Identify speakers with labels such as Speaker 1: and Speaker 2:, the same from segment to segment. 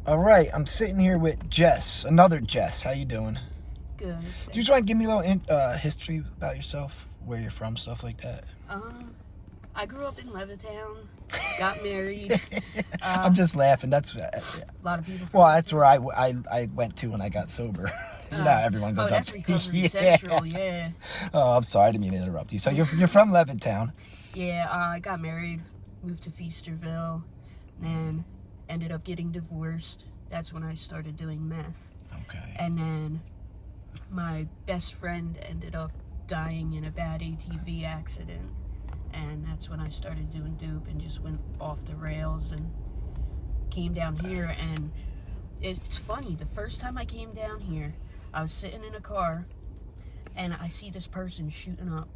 Speaker 1: All right, I'm sitting here with Jess, another Jess. How you doing?
Speaker 2: Good.
Speaker 1: Do you just want to give me a little history about yourself, where you're from, stuff like that?
Speaker 2: I grew up in Levittown, got married.
Speaker 1: I'm just laughing. That's
Speaker 2: A lot of people from
Speaker 1: well, that's where I went to when I got sober. You know, everyone goes up.
Speaker 2: that's Recovery Central, yeah.
Speaker 1: Oh, I'm sorry, I didn't mean to interrupt you. So you're from Levittown.
Speaker 2: Yeah, I got married, moved to Feasterville, and ended up getting divorced. That's when I started doing meth.
Speaker 1: Okay.
Speaker 2: And then my best friend ended up dying in a bad ATV accident. And that's when I started doing dope and just went off the rails and came down here. And it's funny, the first time I came down here, I was sitting in a car and I see this person shooting up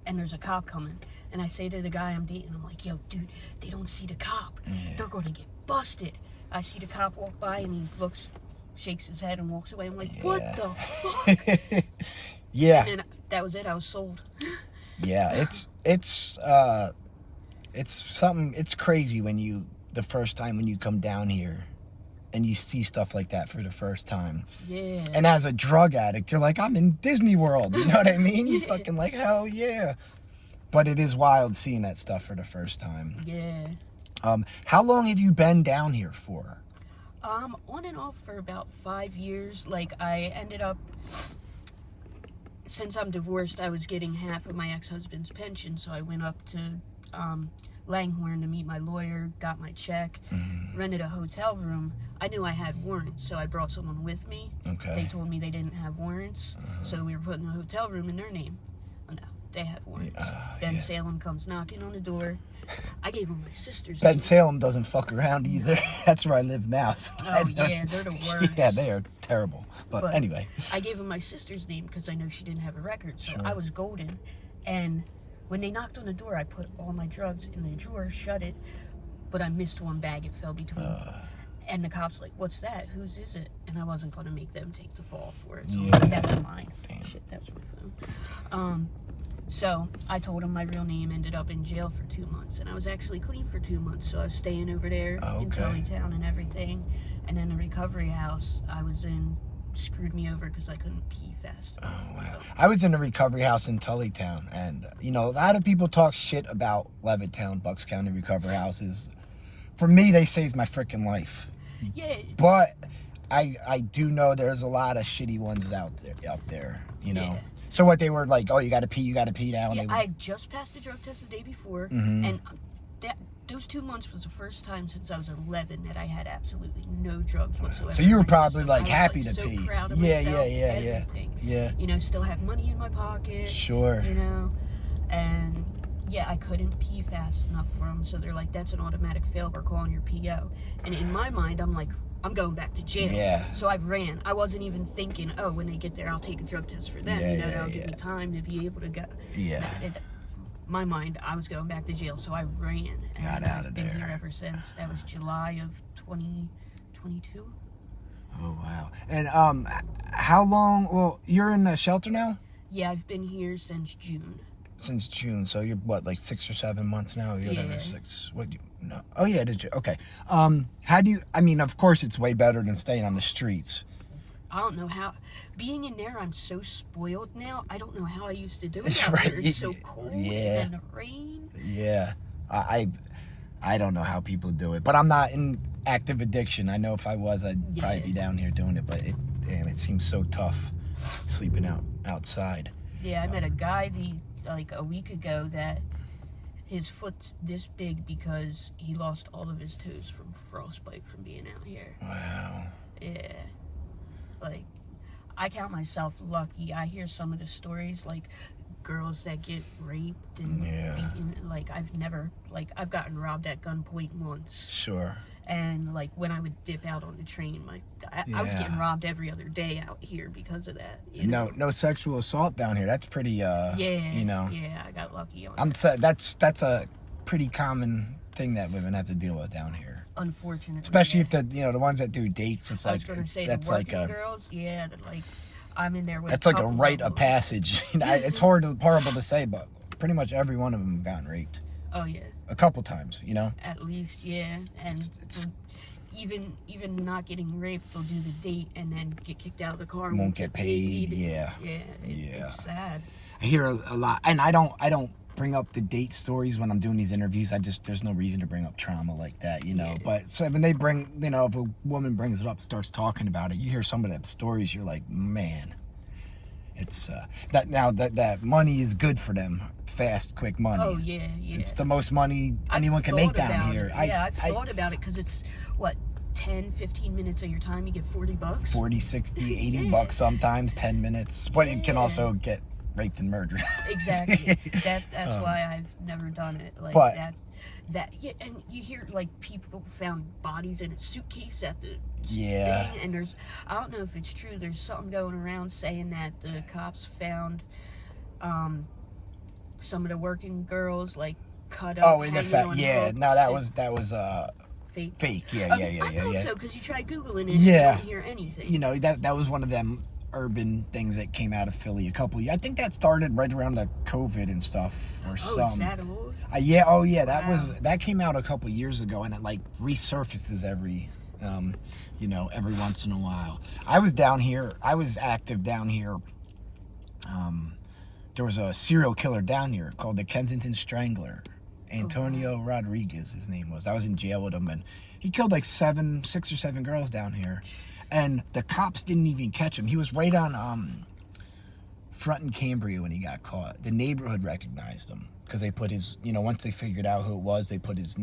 Speaker 2: and there's a cop coming. And I say to the guy I'm dating, I'm like, yo, dude, they don't see the cop.
Speaker 1: Yeah.
Speaker 2: They're going to get busted. I see the cop walk by and he looks, shakes his head and walks away. I'm like, what the fuck?
Speaker 1: Yeah.
Speaker 2: And that was it. I was sold.
Speaker 1: Yeah, it's something. It's crazy when the first time when you come down here, and you see stuff like that for the first time.
Speaker 2: Yeah.
Speaker 1: And as a drug addict, you're like, I'm in Disney World. You know what I mean? You fucking like, hell yeah. But it is wild seeing that stuff for the first time.
Speaker 2: Yeah.
Speaker 1: How long have you been down here for?
Speaker 2: On and off for about 5 years. Like, I ended up, since I'm divorced, I was getting half of my ex-husband's pension, so I went up to Langhorne to meet my lawyer, got my check, rented a hotel room. I knew I had warrants, so I brought someone with me.
Speaker 1: Okay.
Speaker 2: They told me they didn't have warrants, so we were putting the hotel room in their name. Oh, no, they had warrants. Bensalem comes knocking on the door. I gave him my sister's name.
Speaker 1: Bensalem doesn't fuck around either. That's where I live now. So
Speaker 2: Oh, yeah, they're the worst.
Speaker 1: Yeah, they are terrible. But anyway.
Speaker 2: I gave him my sister's name because I know she didn't have a record, so
Speaker 1: Sure.
Speaker 2: I was golden. And when they knocked on the door, I put all my drugs in the drawer, shut it, but I missed one bag. It fell between. And the cop's like, what's that? Whose is it? And I wasn't going to make them take the fall for it. So I'm like, that's mine.
Speaker 1: Damn.
Speaker 2: Shit, that was my phone. So I told him my real name, ended up in jail for 2 months. And I was actually clean for 2 months. So I was staying over there in Tullytown and everything. And then the recovery house I was in screwed me over because I couldn't pee fast enough.
Speaker 1: Oh, wow. I was in a recovery house in Tullytown, and, you know, a lot of people talk shit about Levittown, Bucks County recovery houses. For me, they saved my freaking life.
Speaker 2: Yeah.
Speaker 1: But I do know there's a lot of shitty ones out there, you know.
Speaker 2: Yeah.
Speaker 1: So what, they were like, oh, you gotta pee now?
Speaker 2: Yeah, I had just passed the drug test the day before, and those 2 months was the first time since I was 11 that I had absolutely no drugs whatsoever.
Speaker 1: So you were
Speaker 2: in my
Speaker 1: probably
Speaker 2: system.
Speaker 1: like
Speaker 2: I was,
Speaker 1: happy
Speaker 2: like,
Speaker 1: to
Speaker 2: so
Speaker 1: pee.
Speaker 2: Proud of
Speaker 1: Yeah,
Speaker 2: myself,
Speaker 1: yeah.
Speaker 2: everything.
Speaker 1: Yeah.
Speaker 2: You know, still have money in my pocket.
Speaker 1: Sure.
Speaker 2: You know, and yeah, I couldn't pee fast enough for them, so they're like, that's an automatic fail. We're calling your PO. And in my mind, I'm like, I'm going back to jail.
Speaker 1: Yeah.
Speaker 2: So I ran. I wasn't even thinking, oh, when they get there, I'll take a drug test for them. That'll give me time to be able to go.
Speaker 1: Yeah.
Speaker 2: My mind, I was going back to jail, so I ran. And
Speaker 1: Got out of
Speaker 2: I've been
Speaker 1: there.
Speaker 2: here ever since. That was July of 2022.
Speaker 1: Oh, wow. And how long, well, you're in a shelter now?
Speaker 2: Yeah, I've been here since June.
Speaker 1: Since June, so you're what, like 6 or 7 months now? You're
Speaker 2: Yeah.
Speaker 1: 6. What? No. Oh yeah, it is. Okay. How do you? I mean, of course, it's way better than staying on the streets.
Speaker 2: I don't know how. Being in there, I'm so spoiled now. I don't know how I used to do it out
Speaker 1: Right.
Speaker 2: there. It's so cold
Speaker 1: Yeah.
Speaker 2: and the rain.
Speaker 1: Yeah. I don't know how people do it, but I'm not in active addiction. I know if I was, I'd probably be down here doing it. But it seems so tough sleeping outside.
Speaker 2: Yeah, I met a guy like a week ago that his foot's this big because he lost all of his toes from frostbite from being out here.
Speaker 1: Wow.
Speaker 2: Yeah. Like, I count myself lucky. I hear some of the stories, like girls that get raped and beaten. Like, I've gotten robbed at gunpoint once.
Speaker 1: Sure.
Speaker 2: And like when I would dip out on the train, I was getting robbed every other day out here because of that. You know?
Speaker 1: No sexual assault down here. That's pretty. You know.
Speaker 2: Yeah, I got lucky on
Speaker 1: That's a pretty common thing that women have to deal with down here.
Speaker 2: Unfortunately.
Speaker 1: Especially if the ones that do dates, it's
Speaker 2: I
Speaker 1: like
Speaker 2: was gonna say
Speaker 1: that's
Speaker 2: the
Speaker 1: like
Speaker 2: working girls. Yeah, like I'm in there with.
Speaker 1: That's like a rite of passage. It's horrible to say, but pretty much every one of them have gotten raped.
Speaker 2: Oh yeah.
Speaker 1: A couple times, you know.
Speaker 2: At least, yeah, and even not getting raped, they'll do the date and then get kicked out of the car.
Speaker 1: Won't get paid. Yeah.
Speaker 2: It's sad.
Speaker 1: I hear a lot, and I don't bring up the date stories when I'm doing these interviews. There's no reason to bring up trauma like that, you know.
Speaker 2: Yeah.
Speaker 1: But so when they bring, you know, if a woman brings it up, starts talking about it, you hear some of them stories, you're like, man, it's that money is good for them. Fast, quick money.
Speaker 2: Oh yeah.
Speaker 1: It's the most money anyone can make down here.
Speaker 2: I've thought about it because it's what 10, 15 minutes of your time you get $40.
Speaker 1: 40, 60, 80 bucks sometimes, 10 minutes. But it can also get raped and murdered.
Speaker 2: Exactly. That's why I've never done it. Like
Speaker 1: but,
Speaker 2: that yeah, and you hear like people found bodies in a suitcase at the
Speaker 1: yeah
Speaker 2: thing, and I don't know if it's true, there's something going around saying that the cops found some of the working girls like cut up.
Speaker 1: Oh, in the fact, yeah. No, that was fake. Yeah.
Speaker 2: I thought so because you tried googling it.
Speaker 1: Yeah.
Speaker 2: And you didn't hear anything.
Speaker 1: You know, that was one of them urban things that came out of Philly a couple. I think that started right around the COVID and stuff or something.
Speaker 2: Oh, is that old?
Speaker 1: Yeah. Oh, yeah.
Speaker 2: Wow.
Speaker 1: That came out a couple years ago, and it like resurfaces every once in a while. I was down here. I was active down here. There was a serial killer down here called the Kensington Strangler. Antonio Rodriguez, his name was. I was in jail with him, and he killed like 6 or 7 girls down here. And the cops didn't even catch him. He was right on Front and Cambria when he got caught. The neighborhood recognized him because they put his, once they figured out who it was, they put his,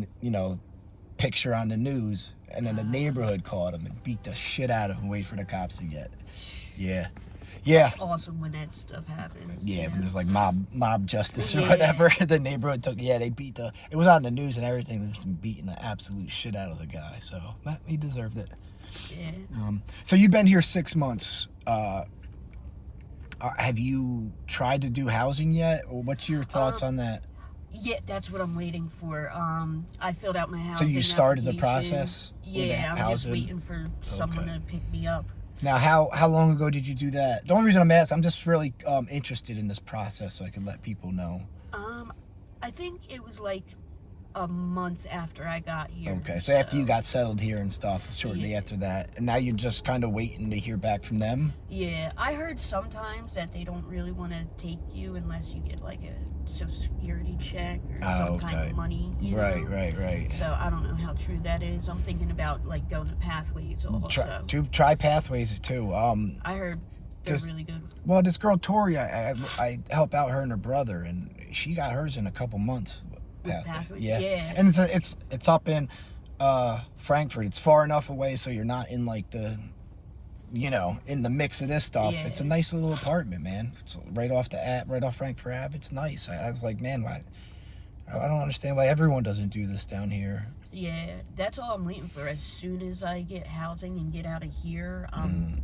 Speaker 1: picture on the news, and then the neighborhood caught him and beat the shit out of him, wait for the cops to get. Yeah.
Speaker 2: It's awesome when that stuff happens.
Speaker 1: Yeah, when there's like mob justice or whatever, the neighborhood took. Yeah, they beat it was on the news and everything. They just beating the absolute shit out of the guy. So he deserved it.
Speaker 2: Yeah.
Speaker 1: So you've been here 6 months. Have you tried to do housing yet, or what's your thoughts on that?
Speaker 2: Yeah, that's what I'm waiting for. I filled out my housing.
Speaker 1: So you started the
Speaker 2: application.
Speaker 1: process?
Speaker 2: Yeah, I'm just waiting for someone to pick me up.
Speaker 1: Now, how long ago did you do that? The only reason I'm asking, I'm just really interested in this process so I can let people know.
Speaker 2: I think it was like a month after I got here.
Speaker 1: Okay, so after you got settled here and stuff, shortly after that, and now you're just kind of waiting to hear back from them?
Speaker 2: Yeah, I heard sometimes that they don't really want to take you unless you get like a Social Security check or some kind of money.
Speaker 1: Right.
Speaker 2: So I don't know how true that is. I'm thinking about like going to Pathways also.
Speaker 1: Try Pathways too.
Speaker 2: I heard they're really good.
Speaker 1: Well, this girl Tori, I help out her and her brother, and she got hers in a couple months.
Speaker 2: Pathways?
Speaker 1: Yeah. And it's up in Frankfurt. It's far enough away so you're not in like the in the mix of this stuff.
Speaker 2: Yeah.
Speaker 1: It's a nice little apartment, man. It's right off Frankfurt Ave. It's nice. I was like, man, why? I don't understand why everyone doesn't do this down here.
Speaker 2: Yeah, that's all I'm waiting for. As soon as I get housing and get out of here, I'm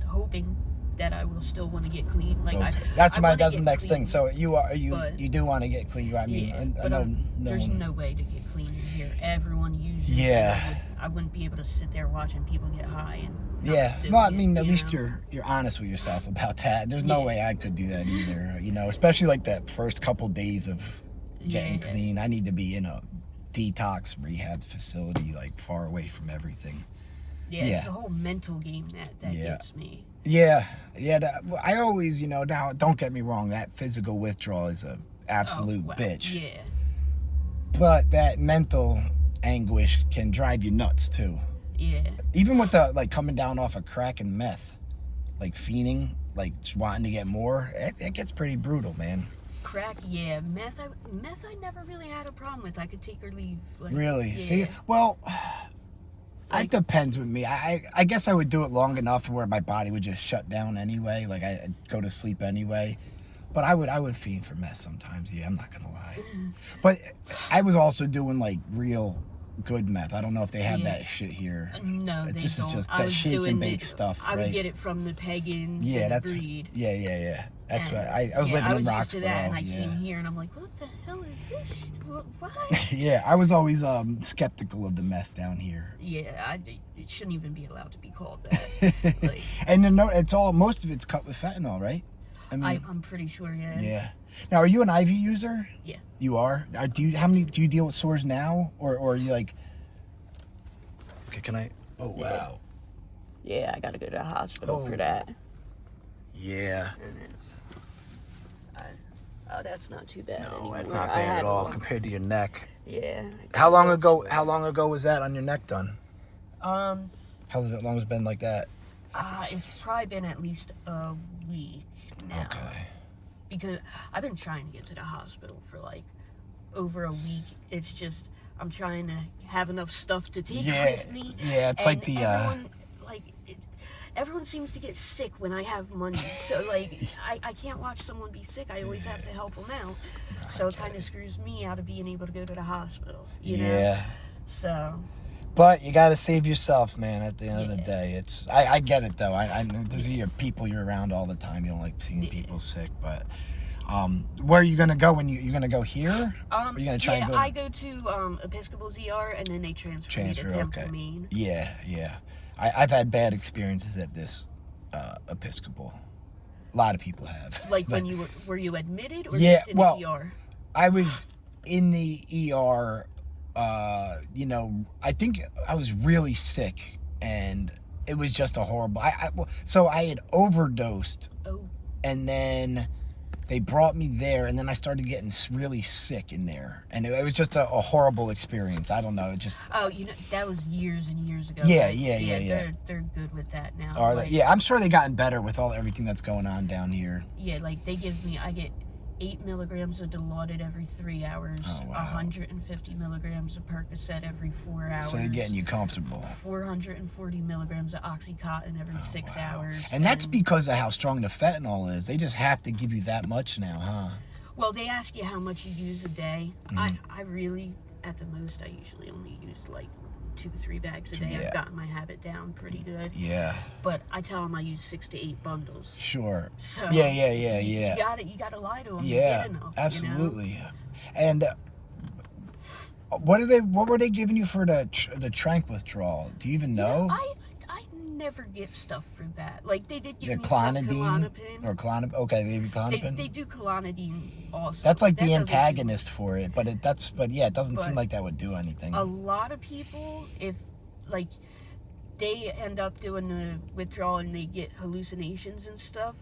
Speaker 2: hoping that I will still want to get clean. Like
Speaker 1: that's my next
Speaker 2: clean.
Speaker 1: thing. So you do want to get clean. I mean,
Speaker 2: there's no way to get clean in here. Everyone uses I wouldn't be able to sit there watching people get high and
Speaker 1: at least you're honest with yourself about that. There's no way I could do that either. Especially like that first couple days of getting clean. I need to be in a detox rehab facility, like far away from everything.
Speaker 2: It's the whole mental game that gets me.
Speaker 1: I always, now, don't get me wrong, that physical withdrawal is a absolute bitch.
Speaker 2: Yeah.
Speaker 1: But that mental anguish can drive you nuts too.
Speaker 2: Yeah.
Speaker 1: Even with the like coming down off of crack and meth, like fiending, like just wanting to get more, it gets pretty brutal, man.
Speaker 2: Crack, yeah. Meth I never really had a problem with. I could take or leave. Like,
Speaker 1: really?
Speaker 2: Yeah.
Speaker 1: See, well, it depends with me. I guess I would do it long enough where my body would just shut down anyway. Like I'd go to sleep anyway. But I would fiend for meth sometimes. Yeah, I'm not gonna lie. But I was also doing like real good meth. I don't know if they have that shit here.
Speaker 2: No, they don't.
Speaker 1: This is just that shake and bake stuff.
Speaker 2: I would get it from the Pagans. and Breed.
Speaker 1: Yeah. That's right. I was living in Roxborough.
Speaker 2: I was used to that, and I came here, and I'm like, what the hell is this? What?
Speaker 1: Yeah, I was always skeptical of the meth down here.
Speaker 2: Yeah, it shouldn't even be allowed to be called that. Like,
Speaker 1: and most of it's cut with fentanyl, right? I mean,
Speaker 2: I'm pretty sure, yeah.
Speaker 1: Yeah. Now, are you an IV user?
Speaker 2: Yeah.
Speaker 1: You are? Do you deal with sores now, or are you like? Okay, can I? Oh, wow.
Speaker 2: Yeah, I gotta go to the hospital for that.
Speaker 1: Yeah.
Speaker 2: And then oh, that's not too bad.
Speaker 1: No,
Speaker 2: anymore.
Speaker 1: that's not
Speaker 2: I
Speaker 1: bad
Speaker 2: had
Speaker 1: at all
Speaker 2: one.
Speaker 1: compared to your neck.
Speaker 2: Yeah.
Speaker 1: How long ago was that on your neck done? How long has it been like that?
Speaker 2: It's probably been at least a week now.
Speaker 1: Okay.
Speaker 2: Because I've been trying to get to the hospital for like over a week. It's just I'm trying to have enough stuff to take with me.
Speaker 1: Yeah, it's like the
Speaker 2: everyone seems to get sick when I have money. So like I can't watch someone be sick. I always have to help them out. So it kind of screws me out of being able to go to the hospital. You know? So.
Speaker 1: But you got to save yourself, man. At the end of the day, I get it though. I know these are your people you're around all the time. You don't like seeing people sick, but where are you gonna go when you're gonna go here? Or are you gonna try and go?
Speaker 2: I go to Episcopal's ER and then they transfer me to Temple, Maine.
Speaker 1: Yeah. I've had bad experiences at this Episcopal. A lot of people have.
Speaker 2: Like when were you admitted or just in the ER?
Speaker 1: I was in the ER. I think I was really sick, and it was just a horrible. So I had overdosed, and then they brought me there, and then I started getting really sick in there, and it was just a horrible experience. I don't know, it just.
Speaker 2: Oh, that was years and years ago.
Speaker 1: Yeah.
Speaker 2: They're good with that now.
Speaker 1: Are they? Yeah, I'm sure they've gotten better with everything that's going on down here.
Speaker 2: Yeah, like I get 8 milligrams of Dilaudid every 3 hours, 150 milligrams of Percocet every 4 hours.
Speaker 1: So they're getting you comfortable.
Speaker 2: 440 milligrams of Oxycontin every 6 hours.
Speaker 1: And that's because of how strong the fentanyl is. They just have to give you that much now, huh?
Speaker 2: Well, they ask you how much you use a day. I really, at the most, I usually only use like 2-3 bags a day. I've gotten my habit down pretty good.
Speaker 1: Yeah.
Speaker 2: But I tell them I use 6 to 8 bundles.
Speaker 1: Sure.
Speaker 2: So
Speaker 1: yeah.
Speaker 2: You gotta lie to them.
Speaker 1: Yeah,
Speaker 2: to get enough,
Speaker 1: absolutely.
Speaker 2: You know?
Speaker 1: And what were they giving you for the tranq withdrawal? Do you even know?
Speaker 2: I never get stuff for that. Like they did give me
Speaker 1: clonidine
Speaker 2: Klonopin.
Speaker 1: or Klonopin. Okay, maybe Klonopin.
Speaker 2: They do Clonidine also.
Speaker 1: That's like the antagonist for it, but it doesn't seem like that would do anything.
Speaker 2: A lot of people, if like they end up doing the withdrawal and they get hallucinations and stuff,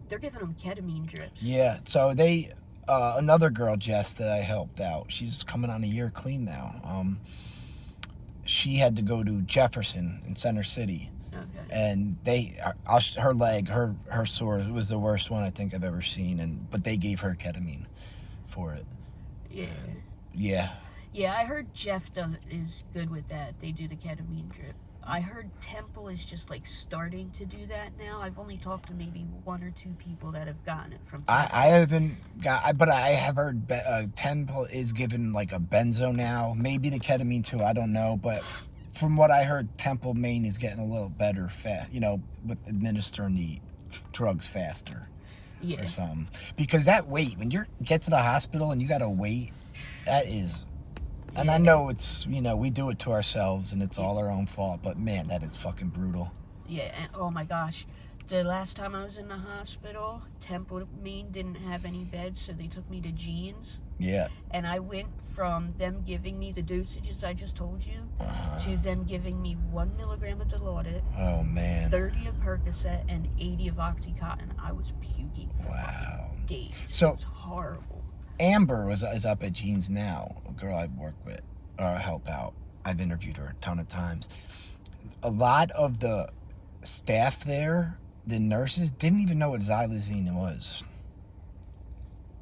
Speaker 2: they're giving them ketamine drips. Yeah,
Speaker 1: so they another girl, Jess, that I helped out. She's coming on a year clean now. She had to go to Jefferson in Center City.
Speaker 2: Okay.
Speaker 1: And her leg, her sore, it was the worst one I think I've ever seen. But they gave her ketamine for it.
Speaker 2: Yeah. Yeah, I heard Jeff is good with that. They do the ketamine drip. I heard Temple is just like starting to do that now. I've only talked to maybe 1 or 2 people that have gotten it from Temple.
Speaker 1: I haven't got, but I have heard Temple is given like a benzo now. Maybe the ketamine too, I don't know. But from what I heard, Temple, Maine is getting a little better, with administering the drugs faster.
Speaker 2: Yeah.
Speaker 1: Or something. Because that wait, when you get to the hospital and you got to wait, that is... And I know it's, we do it to ourselves and it's all our own fault, but man, that is fucking brutal.
Speaker 2: Yeah, and oh my gosh. The last time I was in the hospital, Temple, Maine didn't have any beds, so they took me to Jeans.
Speaker 1: Yeah.
Speaker 2: And I went from them giving me the dosages I just told you to them giving me 1 milligram of Dilaudid.
Speaker 1: Oh, man.
Speaker 2: 30 of Percocet and 80 of Oxycontin. I was puking for fucking days.
Speaker 1: So,
Speaker 2: it was horrible.
Speaker 1: Amber is up at Jeans now, a girl I work with, or help out. I've interviewed her a ton of times. A lot of the staff there, the nurses, didn't even know what xylazine was.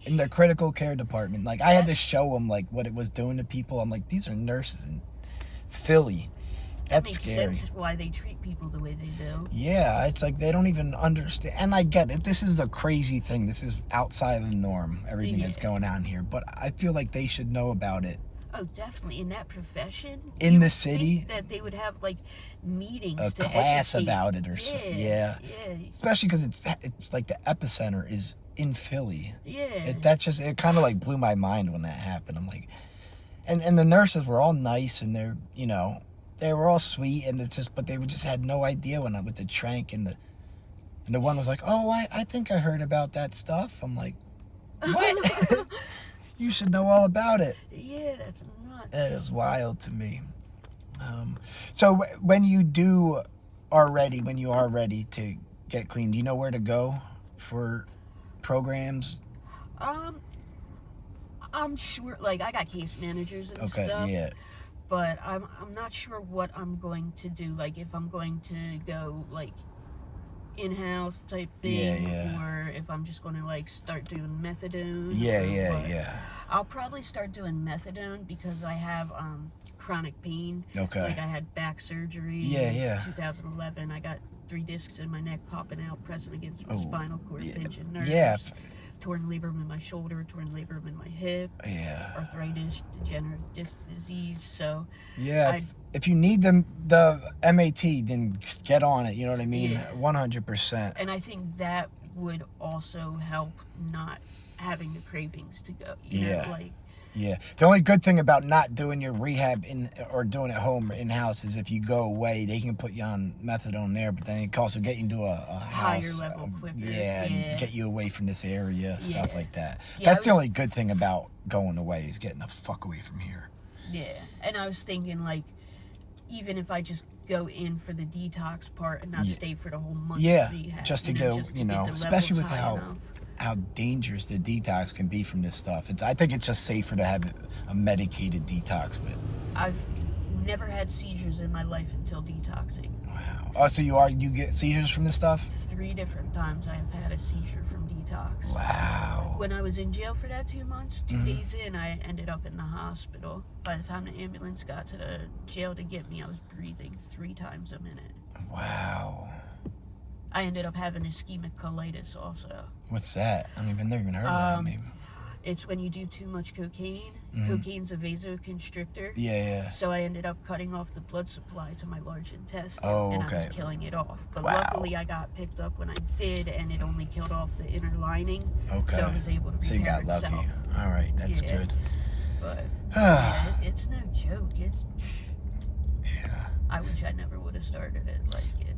Speaker 1: In the critical care department. Like, I had to show them, like, what it was doing to people. I'm like, these are nurses in Philly. That's scary.
Speaker 2: That makes sense why they treat people the way they do.
Speaker 1: Yeah, it's like they don't even understand. And I get it. This is a crazy thing. This is outside of the norm, everything that's going on here. But I feel like they should know about it.
Speaker 2: Oh, definitely. In that profession.
Speaker 1: In the city.
Speaker 2: That they would have, like, meetings
Speaker 1: a
Speaker 2: to
Speaker 1: class
Speaker 2: educate.
Speaker 1: About it or something. Yeah. Especially because it's like the epicenter is in Philly.
Speaker 2: Yeah.
Speaker 1: It kind of like blew my mind when that happened. I'm like, and the nurses were all nice and they're, they were all sweet, and but they just had no idea when with the tranq and the one was like, oh, I think I heard about that stuff. I'm like, what? You should know all about it.
Speaker 2: Yeah, that's nuts.
Speaker 1: That is wild to me. So when you are ready to get clean, do you know where to go for programs?
Speaker 2: I'm sure, like, I got case managers and
Speaker 1: Okay,
Speaker 2: stuff.
Speaker 1: yeah.
Speaker 2: But I'm not sure what I'm going to do. Like, if I'm going to go, like, in-house type thing,
Speaker 1: Yeah.
Speaker 2: or if I'm just going to, like, start doing methadone.
Speaker 1: Yeah.
Speaker 2: I'll probably start doing methadone because I have chronic pain.
Speaker 1: Okay.
Speaker 2: Like, I had back surgery
Speaker 1: Yeah.
Speaker 2: in 2011. I got 3 discs in my neck popping out, pressing against my spinal cord, pinching nerves.
Speaker 1: Yeah.
Speaker 2: Torn labrum in my shoulder, torn labrum in my hip,
Speaker 1: Yeah.
Speaker 2: arthritis, degenerative disc disease. So
Speaker 1: Yeah. If you need the MAT, then just get on it. You know what I mean?
Speaker 2: Yeah.
Speaker 1: 100%.
Speaker 2: And I think that would also help not having the cravings to go. You know, like.
Speaker 1: Yeah. The only good thing about not doing your rehab or doing it home or in-house is if you go away, they can put you on methadone there, but then it can also get you into a house.
Speaker 2: Higher level quicker.
Speaker 1: And get you away from this area, stuff like that.
Speaker 2: Yeah,
Speaker 1: That's the only good thing about going away is getting the fuck away from here.
Speaker 2: Yeah. And I was thinking, like, even if I just go in for the detox part and not stay for the whole month of rehab.
Speaker 1: Just to go, especially with how dangerous the detox can be from this stuff. I think it's just safer to have a medicated detox with.
Speaker 2: I've never had seizures in my life until detoxing.
Speaker 1: Wow. Oh, so you get seizures from this stuff?
Speaker 2: 3 different times I have had a seizure from detox.
Speaker 1: Wow.
Speaker 2: When I was in jail for that 2 months, 2 days in, I ended up in the hospital. By the time the ambulance got to the jail to get me, I was breathing 3 times a minute.
Speaker 1: Wow.
Speaker 2: I ended up having ischemic colitis also.
Speaker 1: What's that? I've never even heard of that. Maybe.
Speaker 2: It's when you do too much cocaine. Cocaine's a vasoconstrictor.
Speaker 1: Yeah.
Speaker 2: So I ended up cutting off the blood supply to my large intestine.
Speaker 1: Oh,
Speaker 2: and
Speaker 1: okay.
Speaker 2: I was killing it off. But luckily I got picked up when I did, and it only killed off the inner lining.
Speaker 1: Okay.
Speaker 2: So I was able to repair
Speaker 1: So you got lucky.
Speaker 2: itself.
Speaker 1: All right, that's good.
Speaker 2: But it's no joke. I wish I never would have started it like it.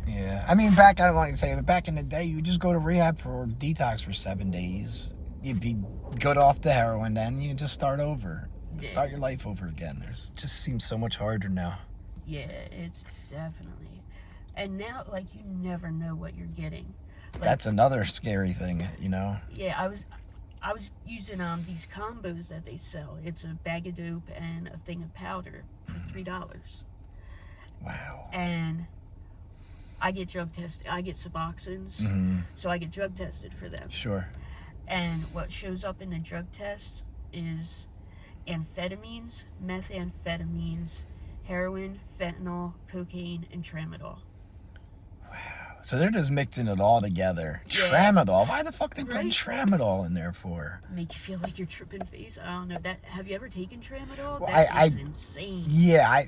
Speaker 1: Yeah, I mean, back in the day, you just go to rehab for detox for 7 days. You'd be good off the heroin, then you just start over, start your life over again. It just seems so much harder now.
Speaker 2: Yeah, it's definitely. And now, like, you never know what you're getting. Like,
Speaker 1: that's another scary thing,
Speaker 2: Yeah, I was using these combos that they sell. It's a bag of dope and a thing of powder for $3.
Speaker 1: Wow.
Speaker 2: And I get drug tested. I get Suboxones, so I get drug tested for them.
Speaker 1: Sure.
Speaker 2: And what shows up in the drug test is amphetamines, methamphetamines, heroin, fentanyl, cocaine, and tramadol.
Speaker 1: Wow. So they're just mixing it all together.
Speaker 2: Yeah.
Speaker 1: Tramadol. Why the fuck they putting tramadol in there for?
Speaker 2: Make you feel like you're tripping phase. I don't know. Have you ever taken tramadol?
Speaker 1: Well,
Speaker 2: That is insane.
Speaker 1: Yeah,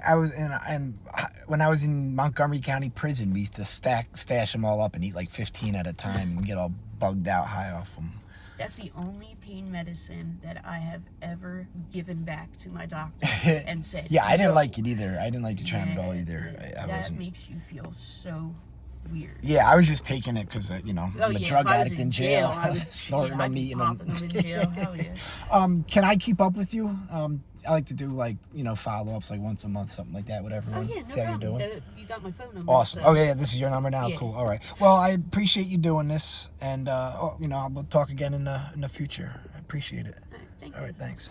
Speaker 1: I was and when I was in Montgomery County Prison, we used to stash them all up and eat like 15 at a time and get all bugged out high off them.
Speaker 2: That's the only pain medicine that I have ever given back to my doctor and said.
Speaker 1: Yeah, I didn't like it either. I didn't like the tramadol either.
Speaker 2: That makes you feel so weird.
Speaker 1: Yeah, I was just taking it because I'm a drug addict in jail.
Speaker 2: I was
Speaker 1: snorting them, eating them.
Speaker 2: In jail. Hell yeah.
Speaker 1: Can I keep up with you? I like to do follow-ups like once a month, something like that with everyone.
Speaker 2: Oh yeah, no
Speaker 1: See how you're
Speaker 2: problem.
Speaker 1: doing.
Speaker 2: You got my phone number.
Speaker 1: Awesome.
Speaker 2: So.
Speaker 1: Oh yeah, this is your number now.
Speaker 2: Yeah.
Speaker 1: Cool. All right. Well, I appreciate you doing this, and we'll talk again in the future. I appreciate it.
Speaker 2: All right, thank you.
Speaker 1: All right, thanks.